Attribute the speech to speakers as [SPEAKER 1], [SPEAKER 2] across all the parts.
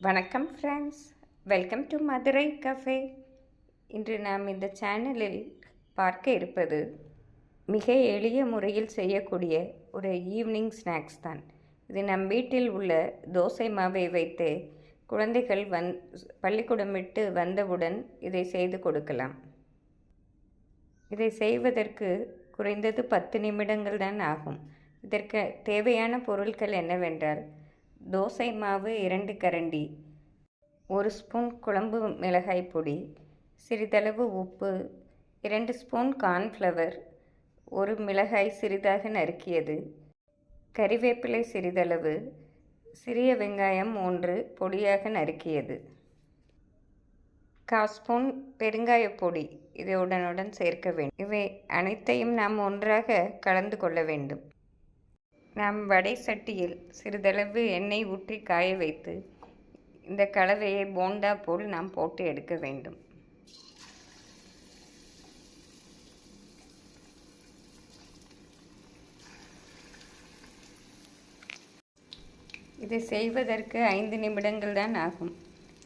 [SPEAKER 1] வணக்கம் friends, welcome to Madurai cafe. இன்று நாம் இந்த சேனலில் பார்க்க இருப்பது மிக எளிய முறையில் செய்யக்கூடிய ஒரு ஈவினிங் ஸ்நாக்ஸ் தான். இது நம் வீட்டில் உள்ள தோசை மாவை வைத்து குழந்தைகள் பள்ளிக்கூடம் விட்டு வந்தவுடன் இதை செய்து கொடுக்கலாம். இதை செய்வதற்கு குறைந்தது 10 நிமிடங்கள் தான் ஆகும். இதற்கு தேவையான பொருட்கள் என்னவென்றால், தோசை மாவு 2 கரண்டி, 1 ஸ்பூன் குழம்பு மிளகாய் பொடி, சிறிதளவு உப்பு, 2 ஸ்பூன் கார்ன்ஃப்ளவர், 1 மிளகாய் சிறிதாக நறுக்கியது, கறிவேப்பிலை சிறிதளவு, சிறிய வெங்காயம் 3 பொடியாக நறுக்கியது, 1/4 ஸ்பூன் பெருங்காயப் பொடி இதை உடனுடன் சேர்க்க வேண்டும். இவை அனைத்தையும் நாம் ஒன்றாக கலந்து கொள்ள வேண்டும். நாம் வடை சட்டியில் சிறிதளவு எண்ணெய் ஊற்றி காய வைத்து இந்த கலவையை போண்டா போல் நாம் போட்டு எடுக்க வேண்டும். இதை செய்வதற்கு 5 நிமிடங்கள் தான் ஆகும்.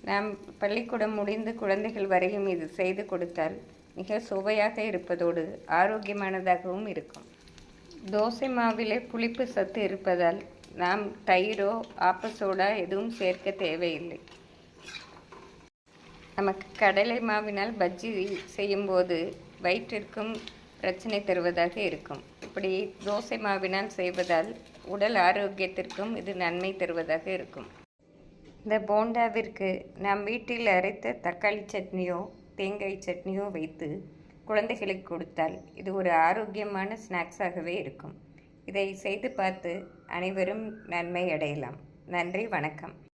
[SPEAKER 1] நாம் பள்ளிக்கூடம் முடிந்து குழந்தைகள் வரையும் இது செய்து கொடுத்தால் மிக சுவையாக இருப்பதோடு ஆரோக்கியமானதாகவும் இருக்கும். தோசை மாவிலே புளிப்பு சத்து இருப்பதால் நாம் தயிரோ ஆப்பசோடா எதுவும் சேர்க்க தேவையில்லை. நமக்கு கடலை மாவினால் பஜ்ஜி செய்யும்போது வயிற்றிற்கும் பிரச்சனை தருவதாக இருக்கும். இப்படி தோசை மாவினால் செய்வதால் உடல் ஆரோக்கியத்திற்கும் இது நன்மை தருவதாக இருக்கும். இந்த போண்டாவிற்கு நாம் வீட்டில் அரைத்த தக்காளி சட்னியோ தேங்காய் சட்னியோ வைத்து குழந்தைகளுக்கு கொடுத்தால் இது ஒரு ஆரோக்கியமான ஸ்நாக்ஸாகவே இருக்கும். இதை செய்து பார்த்து அனைவரும் நன்மை அடையலாம். நன்றி, வணக்கம்.